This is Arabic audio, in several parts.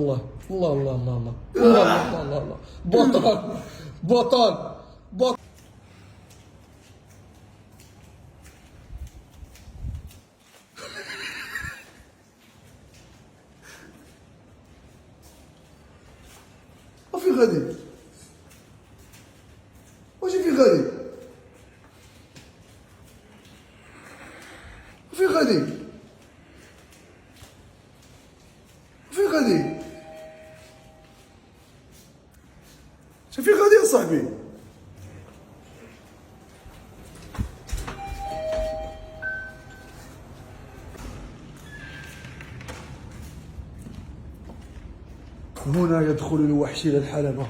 الله الله الله الله الله الله الله الله بطل بطل بطل. وفين غادي؟ واش فين غادي؟ وفين غادي؟ وفين غادي؟ فين غادي يا صاحبي؟ هنا يدخل الوحش الى الحلبة.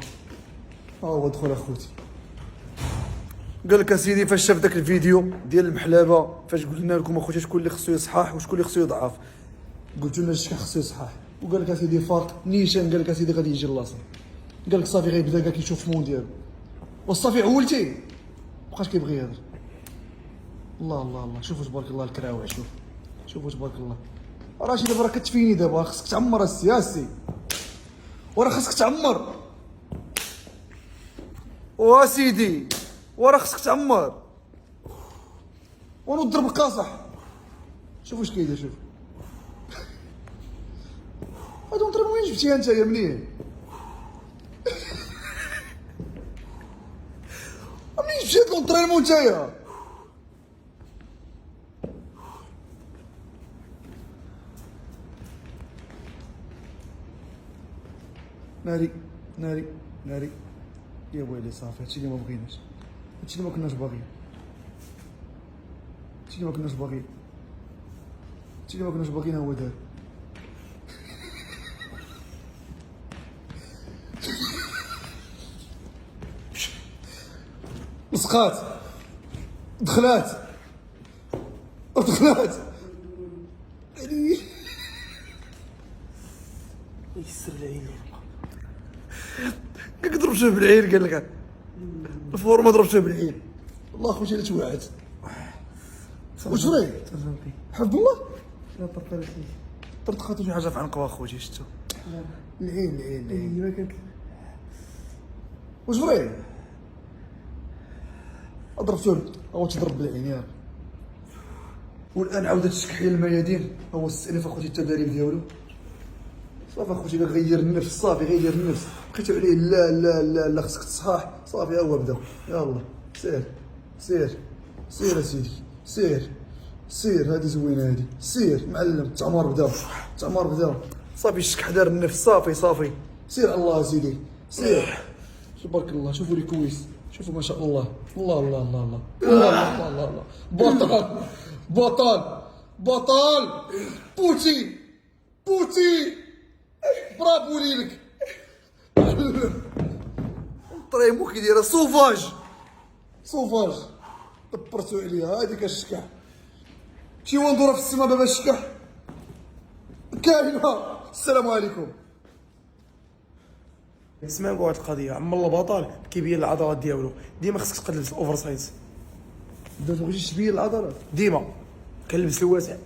ها هو دخل اخوتي. قال لك اسيدي فاش شاف داك الفيديو ديال المحلبه فاش قلنا لكم اخوتي شكون اللي خصو يصحح وشكون اللي خصو يضعف، قلت لنا شكون خصو يصحح، وقال لك اسيدي فاق نيشان، قال لك اسيدي غادي يجي اللاصق، قال لك صافي غيبدا كاع كيشوف في مونديال وصافي عولتي مابقاش كيبغي يهضر. الله الله الله شوفوا تبارك الله الكراوع، شوفوا تبارك الله. راشي دابا راه كتفيني دابا، خصك تعمر السياسي وراه خصك تعمر واسيدي وراه خصك تعمر ونضرب القاصح. شوف واش كايدير، شوف هادو نضرب وين جبتيها انت يا منين؟ منين جبتي هاد لونطرينمون نتايا؟ ناري ناري ناري يا ويلي صافي هادشي اللي ما بغيناش، هادشي اللي ما كناش باغيين، هادشي اللي ما كناش باغيين، هادشي اللي ما كناش باغيين هو دار. لصقات دخلات يعني يسر العين قالك ضربتها بالعين، قال لك الفورمه ضربتها بالعين. الله خوتي لا توعد. واش فري حب الله لا طرطقات شي حاجه في عنقها اخوتي شتو العين ما كانت. واش فري ضربتو هو تضرب بالعين ياك. والان عاودت تشكحيل الميادين، هو استئناف اخوتي التدريب ديالو. صافي اخوتي غير النفس، صافي غير النفس، بقيتو عليه لا لا لا لا خصك تصحاح، صافي ها هو بدا. يلا سير سير سير اسيدي سير سير، هادي زوينه هادي، سير معلم. التعمار بدا صافي الشكح دار النفس، صافي سير الله اسيدي سير. تبارك الله شوفوا لي كويس، شوفوا ما شاء الله الله الله الله الله الله الله الله بطل بطل بطل بوتي برافو ليك. طريمو كي دايره صوفاج دبرتو عليها هذيك الشكح. شي وندوره في السما بابا الشكح كاينه. السلام عليكم. سمع واحد القضيه، عم الله بطل كيبين العضلات ديالو، ديما خصك تقلبس الاوفر سايز. ما تبغيش تبين العضلات، ديما كنلبس الواسع